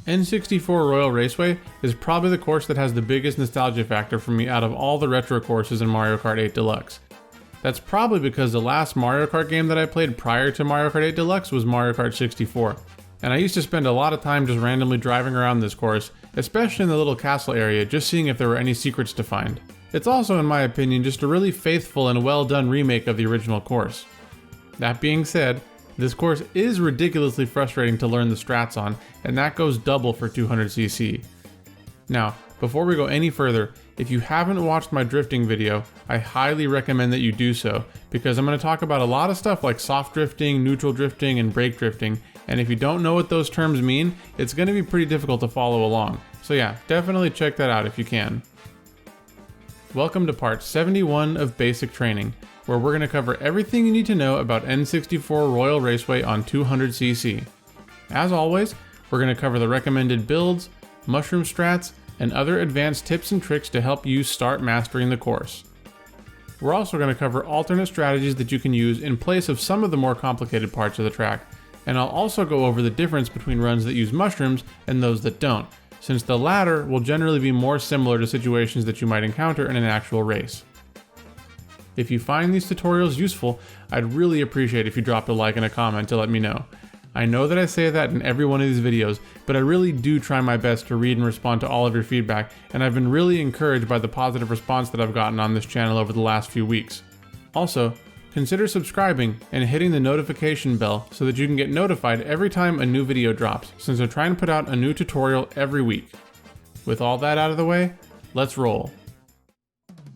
N64 Royal Raceway is probably the course that has the biggest nostalgia factor for me out of all the retro courses in Mario Kart 8 Deluxe. That's probably because the last Mario Kart game that I played prior to Mario Kart 8 Deluxe was Mario Kart 64, and I used to spend a lot of time just randomly driving around this course, especially in the little castle area, just seeing if there were any secrets to find. It's also, in my opinion, just a really faithful and well done remake of the original course. That being said, this course is ridiculously frustrating to learn the strats on, and that goes double for 200cc. Now, before we go any further, if you haven't watched my drifting video, I highly recommend that you do so, because I'm going to talk about a lot of stuff like soft drifting, neutral drifting, and brake drifting, and if you don't know what those terms mean, it's going to be pretty difficult to follow along. So yeah, definitely check that out if you can. Welcome to part 71 of Basic Training, where we're going to cover everything you need to know about N64 Royal Raceway on 200cc. As always, we're going to cover the recommended builds, mushroom strats, and other advanced tips and tricks to help you start mastering the course. We're also going to cover alternate strategies that you can use in place of some of the more complicated parts of the track, and I'll also go over the difference between runs that use mushrooms and those that don't, since the latter will generally be more similar to situations that you might encounter in an actual race. If you find these tutorials useful, I'd really appreciate if you dropped a like and a comment to let me know. I know that I say that in every one of these videos, but I really do try my best to read and respond to all of your feedback, and I've been really encouraged by the positive response that I've gotten on this channel over the last few weeks. Also, consider subscribing and hitting the notification bell so that you can get notified every time a new video drops, since I try and put out a new tutorial every week. With all that out of the way, let's roll.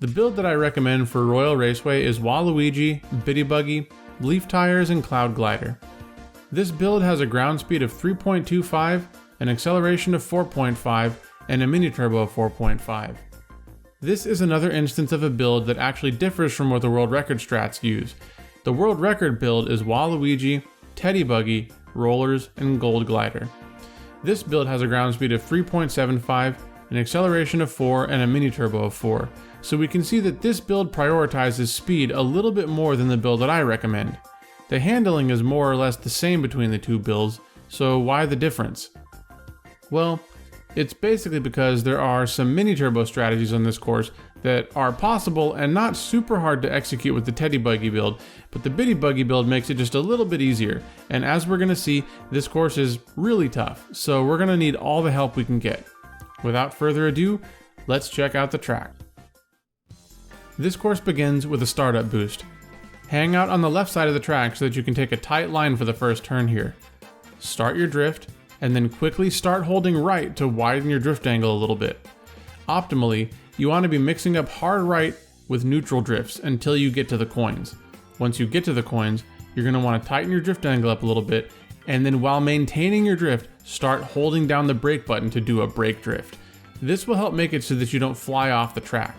The build that I recommend for Royal Raceway is Waluigi, Bitty Buggy, Leaf Tires, and Cloud Glider. This build has a ground speed of 3.25, an acceleration of 4.5, and a mini turbo of 4.5. This is another instance of a build that actually differs from what the world record strats use. The world record build is Waluigi, Teddy Buggy, Rollers, and Gold Glider. This build has a ground speed of 3.75, an acceleration of 4, and a mini turbo of 4. So we can see that this build prioritizes speed a little bit more than the build that I recommend. The handling is more or less the same between the two builds, so why the difference? Well, it's basically because there are some mini turbo strategies on this course that are possible and not super hard to execute with the Teddy Buggy build, but the Bitty Buggy build makes it just a little bit easier, and as we're going to see, this course is really tough, so we're going to need all the help we can get. Without further ado, let's check out the track. This course begins with a startup boost. Hang out on the left side of the track so that you can take a tight line for the first turn here. Start your drift, and then quickly start holding right to widen your drift angle a little bit. Optimally, you want to be mixing up hard right with neutral drifts until you get to the coins. Once you get to the coins, you're going to want to tighten your drift angle up a little bit, and then while maintaining your drift, start holding down the brake button to do a brake drift. This will help make it so that you don't fly off the track.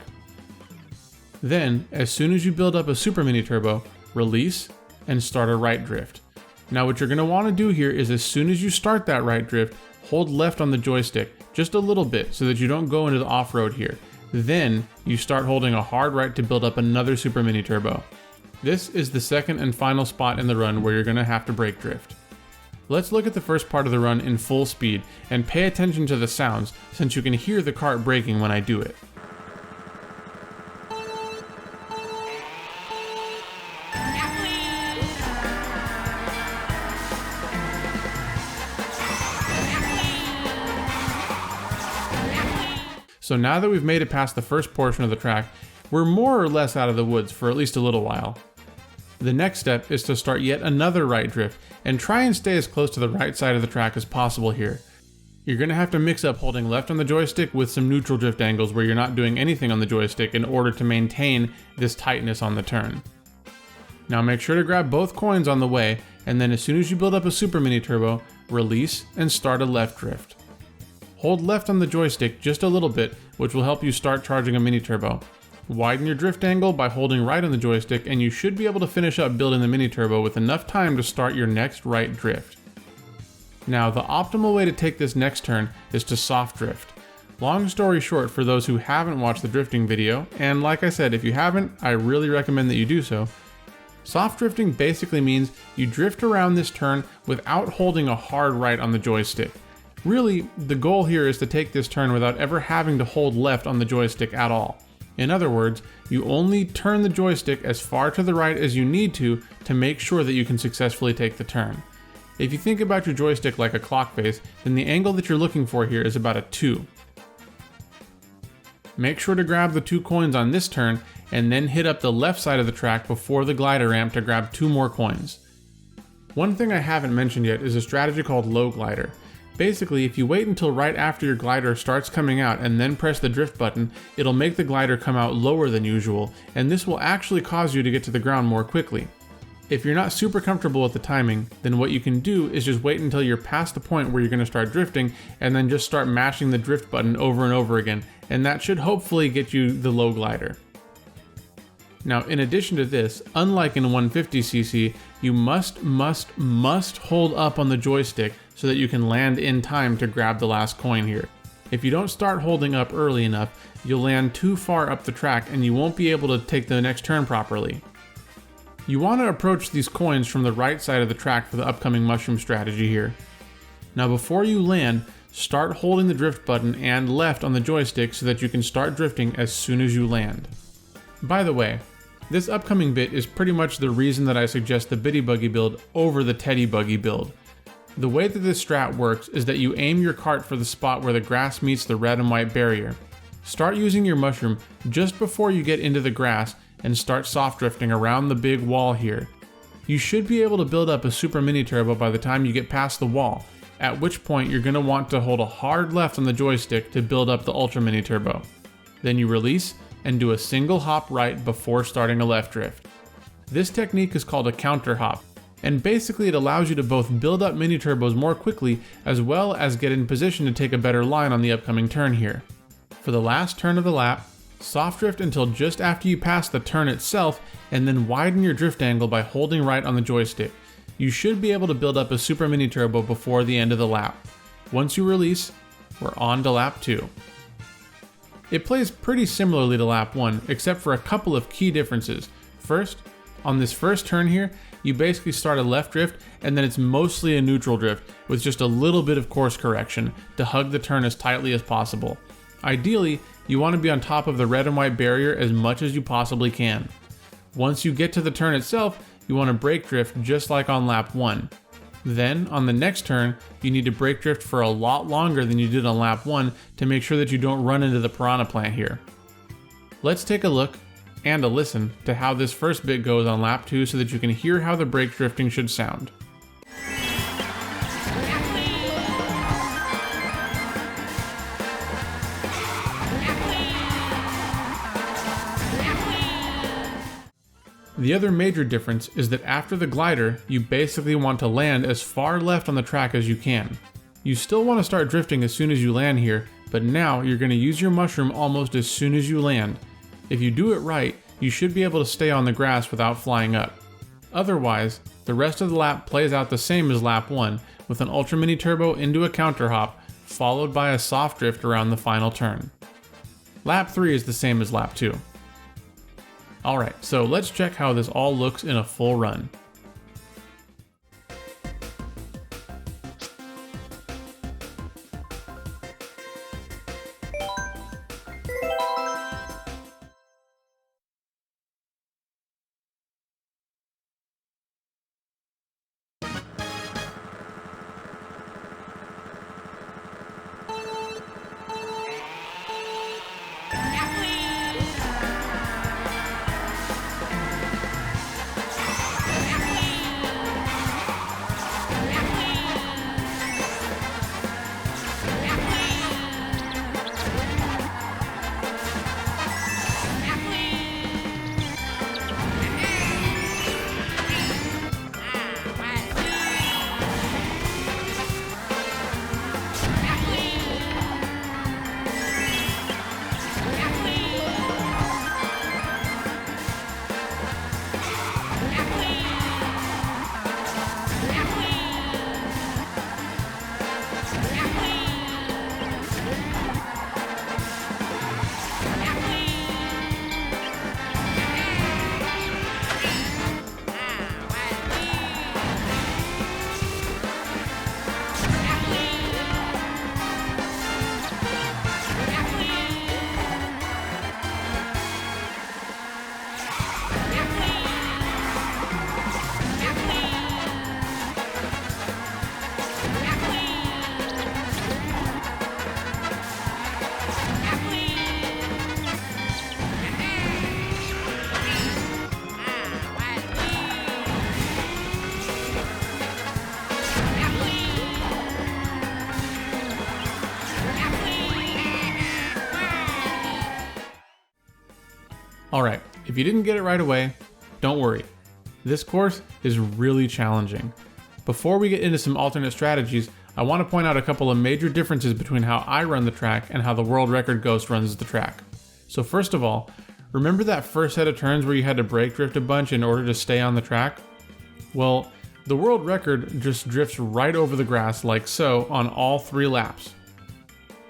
Then, as soon as you build up a super mini turbo, release and start a right drift. Now what you're going to want to do here is as soon as you start that right drift, hold left on the joystick just a little bit so that you don't go into the off-road here. Then you start holding a hard right to build up another super mini turbo. This is the second and final spot in the run where you're going to have to brake drift. Let's look at the first part of the run in full speed and pay attention to the sounds since you can hear the kart braking when I do it. So now that we've made it past the first portion of the track, we're more or less out of the woods for at least a little while. The next step is to start yet another right drift and try and stay as close to the right side of the track as possible here. You're going to have to mix up holding left on the joystick with some neutral drift angles where you're not doing anything on the joystick in order to maintain this tightness on the turn. Now make sure to grab both coins on the way, and then as soon as you build up a super mini turbo, release and start a left drift. Hold left on the joystick just a little bit, which will help you start charging a mini turbo. Widen your drift angle by holding right on the joystick, and you should be able to finish up building the mini turbo with enough time to start your next right drift. Now, the optimal way to take this next turn is to soft drift. Long story short, for those who haven't watched the drifting video, and like I said, if you haven't, I really recommend that you do so. Soft drifting basically means you drift around this turn without holding a hard right on the joystick. Really, the goal here is to take this turn without ever having to hold left on the joystick at all. In other words, you only turn the joystick as far to the right as you need to make sure that you can successfully take the turn. If you think about your joystick like a clock face, then the angle that you're looking for here is about a 2. Make sure to grab the 2 coins on this turn and then hit up the left side of the track before the glider ramp to grab 2 more coins. One thing I haven't mentioned yet is a strategy called low glider. Basically, if you wait until right after your glider starts coming out and then press the drift button, it'll make the glider come out lower than usual, and this will actually cause you to get to the ground more quickly. If you're not super comfortable with the timing, then what you can do is just wait until you're past the point where you're going to start drifting, and then just start mashing the drift button over and over again, and that should hopefully get you the low glider. Now, in addition to this, unlike in 150cc, you must hold up on the joystick so that you can land in time to grab the last coin here. If you don't start holding up early enough, you'll land too far up the track and you won't be able to take the next turn properly. You want to approach these coins from the right side of the track for the upcoming mushroom strategy here. Now before you land, start holding the drift button and left on the joystick so that you can start drifting as soon as you land. By the way, this upcoming bit is pretty much the reason that I suggest the Bitty Buggy build over the Teddy Buggy build. The way that this strat works is that you aim your cart for the spot where the grass meets the red and white barrier. Start using your mushroom just before you get into the grass and start soft drifting around the big wall here. You should be able to build up a super mini turbo by the time you get past the wall, at which point you're going to want to hold a hard left on the joystick to build up the ultra mini turbo. Then you release and do a single hop right before starting a left drift. This technique is called a counter hop, and basically it allows you to both build up mini turbos more quickly as well as get in position to take a better line on the upcoming turn here. For the last turn of the lap, soft drift until just after you pass the turn itself and then widen your drift angle by holding right on the joystick. You should be able to build up a super mini turbo before the end of the lap. Once you release, we're on to lap 2. It plays pretty similarly to lap 1, except for a couple of key differences. First, on this first turn here, you basically start a left drift and then it's mostly a neutral drift with just a little bit of course correction to hug the turn as tightly as possible. Ideally, you want to be on top of the red and white barrier as much as you possibly can. Once you get to the turn itself, you want to brake drift just like on lap 1. Then, on the next turn, you need to brake drift for a lot longer than you did on lap 1 to make sure that you don't run into the piranha plant here. Let's take a look and a listen to how this first bit goes on lap 2 so that you can hear how the brake drifting should sound. The other major difference is that after the glider, you basically want to land as far left on the track as you can. You still want to start drifting as soon as you land here, but now you're going to use your mushroom almost as soon as you land. If you do it right, you should be able to stay on the grass without flying up. Otherwise, the rest of the lap plays out the same as lap 1, with an ultra mini turbo into a counter hop, followed by a soft drift around the final turn. Lap 3 is the same as lap 2. Alright, so let's check how this all looks in a full run. Alright, if you didn't get it right away, don't worry. This course is really challenging. Before we get into some alternate strategies, I want to point out a couple of major differences between how I run the track and how the world record ghost runs the track. So first of all, remember that first set of turns where you had to brake drift a bunch in order to stay on the track? Well, the world record just drifts right over the grass like so on all 3 laps.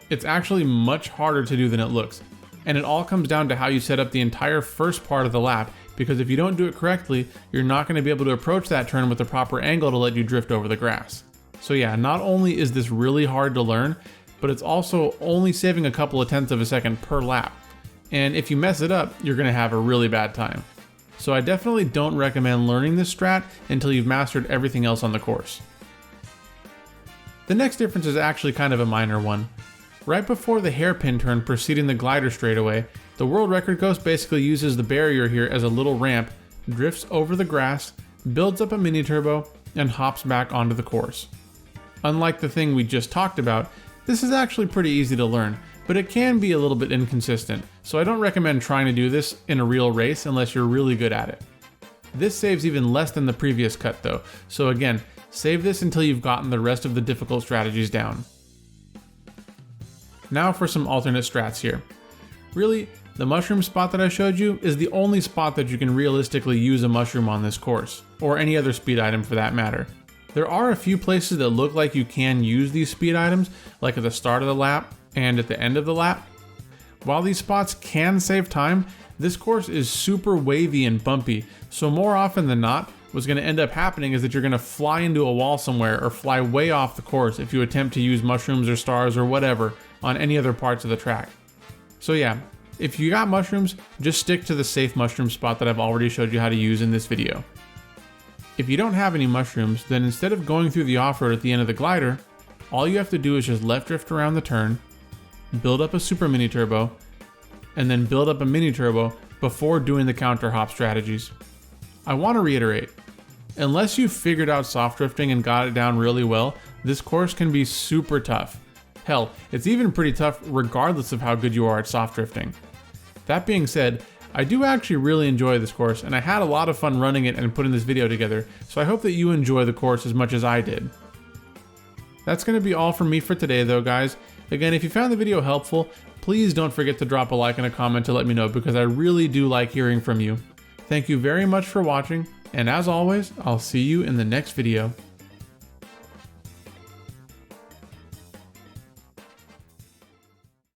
It's actually much harder to do than it looks, and it all comes down to how you set up the entire first part of the lap, because if you don't do it correctly, you're not going to be able to approach that turn with the proper angle to let you drift over the grass. So yeah, not only is this really hard to learn, but it's also only saving a couple of tenths of a second per lap. And if you mess it up, you're going to have a really bad time. So I definitely don't recommend learning this strat until you've mastered everything else on the course. The next difference is actually kind of a minor one. Right before the hairpin turn preceding the glider straightaway, the world record ghost basically uses the barrier here as a little ramp, drifts over the grass, builds up a mini turbo, and hops back onto the course. Unlike the thing we just talked about, this is actually pretty easy to learn, but it can be a little bit inconsistent, so I don't recommend trying to do this in a real race unless you're really good at it. This saves even less than the previous cut though, so again, save this until you've gotten the rest of the difficult strategies down. Now for some alternate strats here. Really, the mushroom spot that I showed you is the only spot that you can realistically use a mushroom on this course, or any other speed item for that matter. There are a few places that look like you can use these speed items, like at the start of the lap and at the end of the lap. While these spots can save time, this course is super wavy and bumpy, so more often than not, what's going to end up happening is that you're going to fly into a wall somewhere or fly way off the course if you attempt to use mushrooms or stars or whatever on any other parts of the track. So yeah, if you got mushrooms, just stick to the safe mushroom spot that I've already showed you how to use in this video. If you don't have any mushrooms, then instead of going through the off-road at the end of the glider, all you have to do is just left drift around the turn, build up a super mini turbo, and then build up a mini turbo before doing the counter hop strategies. I want to reiterate, unless you've figured out soft drifting and got it down really well, this course can be super tough. Hell, it's even pretty tough regardless of how good you are at soft drifting. That being said, I do actually really enjoy this course, and I had a lot of fun running it and putting this video together, so I hope that you enjoy the course as much as I did. That's going to be all from me for today though, guys. Again, if you found the video helpful, please don't forget to drop a like and a comment to let me know, because I really do like hearing from you. Thank you very much for watching, and as always, I'll see you in the next video.